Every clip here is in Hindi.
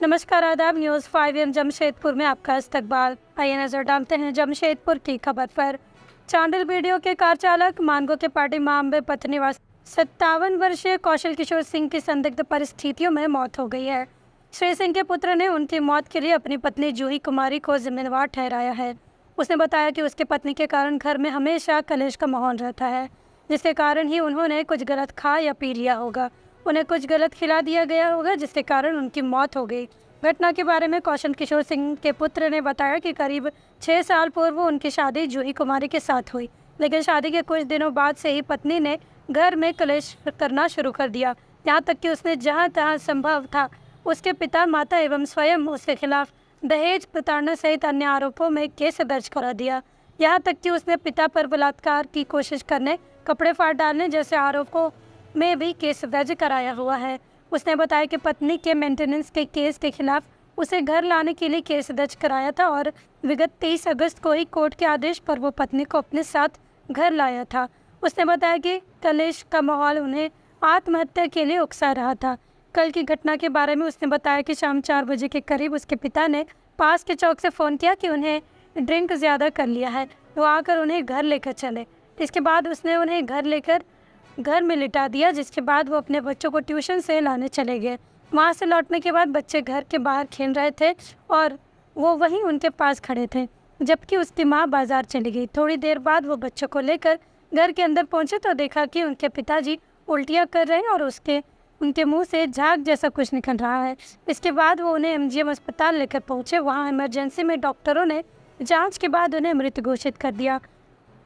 नमस्कार, आदाब। न्यूज़ 5 जमशेदपुर में आपका इस्तकबाल। आइए नजर डालते हैं जमशेदपुर की खबर पर। चांडिल वीडियो के कार चालक मानगो के पार्टी मामले पत्नी व 57 वर्षीय कौशल किशोर सिंह की संदिग्ध परिस्थितियों में मौत हो गई है। श्री सिंह के पुत्र ने उनकी मौत के लिए अपनी पत्नी जूही कुमारी को जिम्मेदार ठहराया है। उसने बताया कि उसकी पत्नी के कारण घर में हमेशा कलेश का माहौल रहता है, जिसके कारण ही उन्होंने कुछ गलत खा या पी लिया होगा। उन्हें कुछ गलत खिला दिया गया होगा, जिसके कारण उनकी मौत हो गई। घटना के बारे में कौशल किशोर सिंह के पुत्र ने बताया कि करीब 6 साल पूर्व उनकी शादी जूही कुमारी के साथ हुई, लेकिन शादी के कुछ दिनों बाद से ही पत्नी ने घर में कलेश करना शुरू कर दिया। यहाँ तक कि उसने जहाँ तहाँ संभव था उसके पिता, माता एवं स्वयं उसके खिलाफ दहेज, प्रताड़ना सहित अन्य आरोपों में केस दर्ज करा दिया। यहाँ तक कि उसने पिता पर बलात्कार की कोशिश करने, कपड़े फाड़ डालने जैसे आरोपों में भी केस दर्ज कराया हुआ है। उसने बताया कि पत्नी के मेंटेनेंस के केस के खिलाफ उसे घर लाने के लिए केस दर्ज कराया था और विगत 23 अगस्त को ही कोर्ट के आदेश पर वो पत्नी को अपने साथ घर लाया था। उसने बताया कि कलेश का माहौल उन्हें आत्महत्या के लिए उकसा रहा था। कल की घटना के बारे में उसने बताया कि शाम 4 बजे के करीब उसके पिता ने पास के चौक से फ़ोन किया कि उन्हें ड्रिंक ज़्यादा कर लिया है, वो आकर उन्हें घर लेकर चले। इसके बाद उसने उन्हें घर में लिटा दिया, जिसके बाद वो अपने बच्चों को ट्यूशन से लाने चले गए। वहाँ से लौटने के बाद बच्चे घर के बाहर खेल रहे थे और वो वहीं उनके पास खड़े थे, जबकि उसकी माँ बाजार चली गई। थोड़ी देर बाद वो बच्चों को लेकर घर के अंदर पहुँचे तो देखा कि उनके पिताजी उल्टियाँ कर रहे हैं और उनके मुंह से झाग जैसा कुछ निकल रहा है। इसके बाद वो उन्हें MGM अस्पताल लेकर पहुँचे। वहाँ इमरजेंसी में डॉक्टरों ने जाँच के बाद उन्हें मृत घोषित कर दिया।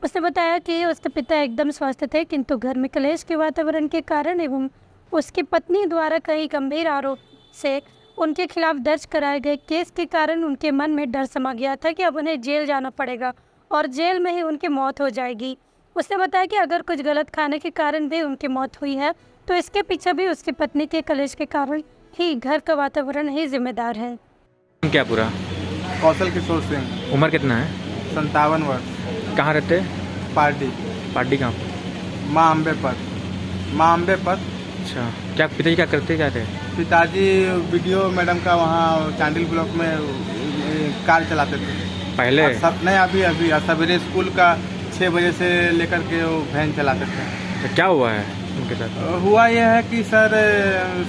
उसने बताया कि उसके पिता एकदम स्वस्थ थे, किंतु घर में कलेश के वातावरण के कारण एवं उसकी पत्नी द्वारा कई गंभीर आरोप से उनके खिलाफ दर्ज कराए गए केस के कारण उनके मन में डर समा गया था कि अब उन्हें जेल जाना पड़ेगा और जेल में ही उनकी मौत हो जाएगी। उसने बताया कि अगर कुछ गलत खाने के कारण भी उनकी मौत हुई है तो इसके पीछे भी उसकी पत्नी के कलेश के कारण ही घर का वातावरण ही जिम्मेदार है। क्या पूरा? कौशल किशोर सिंह। उम्र कितना है? 57 वर्ष। कहाँ रहते? पार्टी कहाँ? माँ अम्बे पर। अच्छा, क्या पिताजी क्या करते क्या थे? पिताजी वीडियो मैडम का वहाँ चांडिल ब्लॉक में कार चलाते थे पहले? नहीं, अभी सवेरे स्कूल का 6 बजे से लेकर के वो वैन चलाते थे। तो क्या हुआ है उनके साथ? हुआ यह है कि सर,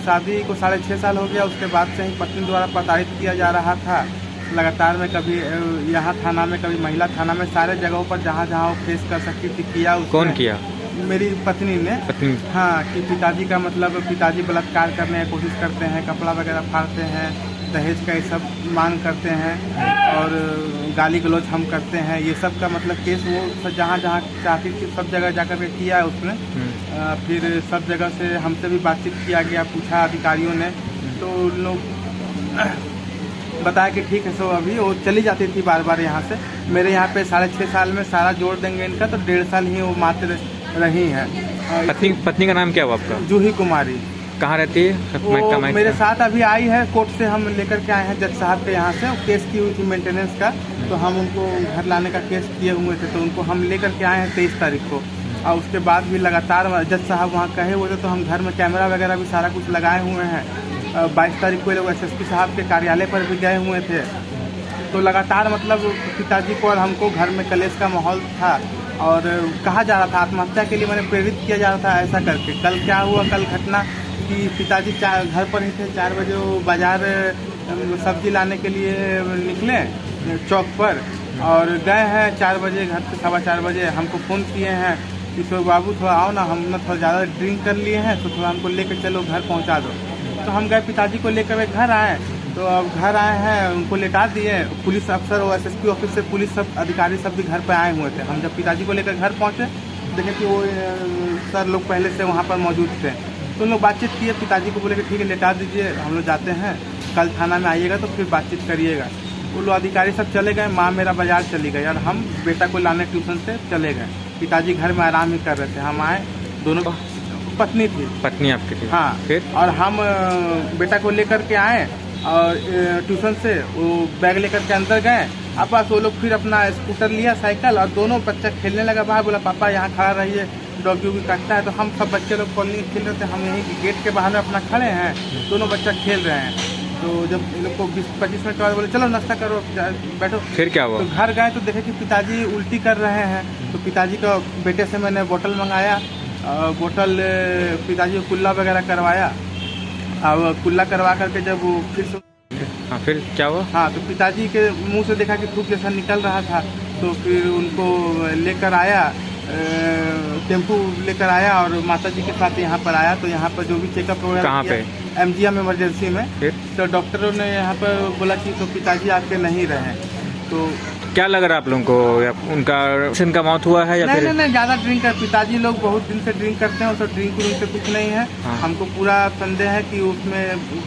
शादी को 6.5 साल हो गया। उसके बाद से ही पत्नी द्वारा प्रताड़ित किया जा रहा था लगातार में, कभी यहाँ थाना में, कभी महिला थाना में, सारे जगहों पर जहाँ जहाँ वो फेस कर सकती थी किया। कौन किया? मेरी पत्नी ने। पत्नी? हाँ, कि पिताजी का पिताजी बलात्कार करने की कोशिश करते हैं, कपड़ा वगैरह फाड़ते हैं, दहेज का ये सब मांग करते हैं और गाली गलौज हम करते हैं। ये सब का केस वो जहाँ जहाँ चाहती थी सब जगह जाकर के किया है उसने। फिर सब जगह से हमसे भी बातचीत किया गया, पूछा अधिकारियों ने, तो लोग बताया कि ठीक है। सो अभी वो चली जाती थी बार बार यहाँ से। मेरे यहाँ पे 6.5 साल में सारा जोड़ देंगे इनका तो 1.5 साल ही वो मात्र रही हैं। पत्नी का नाम क्या हुआ आपका? जूही कुमारी। कहाँ रहती है? वो मेरे साथ अभी आई है, कोर्ट से हम लेकर के आए हैं जज साहब के यहाँ से। वो केस की हुई थी मेंटेनेंस का, तो हम उनको घर लाने का केस किए हुए थे, तो उनको हम लेकर के आए हैं 23 तारीख को। और उसके बाद भी लगातार जज साहब वहाँ कहे हुए थे, तो हम घर में कैमरा वगैरह भी सारा कुछ लगाए हुए हैं। 22 तारीख को लोग SSP साहब के कार्यालय पर भी गए हुए थे। तो लगातार पिताजी को और हमको घर में कलेश का माहौल था और कहा जा रहा था आत्महत्या के लिए, मैंने प्रेरित किया जा रहा था ऐसा करके। कल क्या हुआ, कल घटना कि पिताजी घर पर ही थे। 4 बजे वो बाज़ार सब्जी लाने के लिए निकले चौक पर और गए हैं 4 बजे, घर से 4:15 बजे हमको फ़ोन किए हैं कि तो बाबू थोड़ा आओ ना, हम थोड़ा ज़्यादा ड्रिंक कर लिए हैं, तो थोड़ा हमको लेकर चलो, घर पहुँचा दो। तो हम गए, पिताजी को लेकर घर आए। तो अब घर आए हैं, उनको लेटा दिए। पुलिस अफसर और SSP ऑफिस से पुलिस सब अधिकारी सब भी घर पर आए हुए थे। हम जब पिताजी को लेकर घर पहुँचे देखें कि वो सर लोग पहले से वहाँ पर मौजूद थे। तो लोग बातचीत किए, पिताजी को बोले कि ठीक है लेटा दीजिए, हम लोग जाते हैं, कल थाना में आइएगा तो फिर बातचीत करिएगा। वो लोग अधिकारी सब चले गए, माँ मेरा बाजार चली गई और हम बेटा को लाने ट्यूशन से चले गए। पिताजी घर में आराम ही कर रहे थे। हम आए, दोनों पत्नी थी। पत्नी आपकी थी? हाँ। फिर? और हम बेटा को लेकर के आए और ट्यूशन से वो बैग लेकर के अंदर गए। अब बस वो लोग फिर अपना स्कूटर लिया, साइकिल, और दोनों बच्चा खेलने लगा बाहर। बोला पापा यहाँ खड़ा रहिए, डॉगी उगी काटता है। तो हम सब बच्चे लोग कॉलोनी खेल रहे थे, हम यहीं गेट के बाहर में अपना खड़े हैं, दोनों बच्चा खेल रहे हैं। तो जब इन लोग को 20-25 मिनट के बाद बोले चलो नाश्ता करो, बैठो। फिर क्या हुआ? तो घर गए तो देखे कि पिताजी उल्टी कर रहे हैं। तो पिताजी का बेटे से मैंने बोतल मंगाया, बोतल पिताजी को कुल्ला वगैरह करवाया। अब कुल्ला करवा करके जब वो फिर से हाँ, फिर क्या हुआ? हाँ, तो पिताजी के मुंह से देखा कि थूक जैसा निकल रहा था। तो फिर उनको लेकर आया, टेम्पू लेकर आया और माता जी के साथ यहाँ पर आया। तो यहाँ पर जो भी चेकअप वगैरह कहाँ पे? MGM इमरजेंसी में। फिर तो डॉक्टरों ने यहाँ पर बोला कि तो पिताजी आपके नहीं रहे। तो क्या लग रहा है आप लोगों को? या उनका मौत हुआ है या नहीं फिर? नहीं नहीं, ज़्यादा ड्रिंक है। पिताजी लोग बहुत दिन से ड्रिंक करते हैं, उससे ड्रिंक से कुछ नहीं है। हाँ। हमको पूरा संदेह है कि उसमें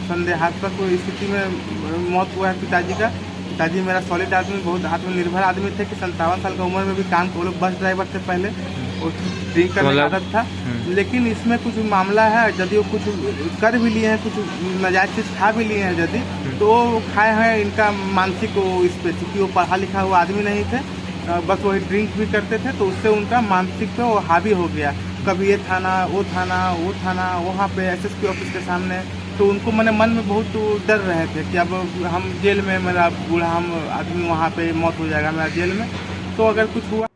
संदेहास्पद स्थिति में मौत हुआ है पिताजी का। पिताजी मेरा सॉलिड आदमी, बहुत आत्मनिर्भर आदमी थे कि 57 साल की उम्र में भी काम, वो लोग बस ड्राइवर थे पहले, और ड्रिंक करने का आदत था। लेकिन इसमें कुछ मामला है, यदि वो कुछ कर भी लिए हैं, कुछ नाजायज चीज़ खा भी लिए हैं यदि, तो वो खाए हैं इनका मानसिक इस पर, चूँकि वो पढ़ा लिखा हुआ आदमी नहीं थे, बस वही ड्रिंक भी करते थे, तो उससे उनका मानसिक पे वो हावी हो गया। कभी ये थाना वो थाना वहाँ पे SSP ऑफिस के सामने। तो उनको मैंने मन में बहुत डर रहे थे कि अब हम जेल में, मेरा बूढ़ा हम आदमी वहाँ पे मौत हो जाएगा मेरा जेल में, तो अगर कुछ हुआ।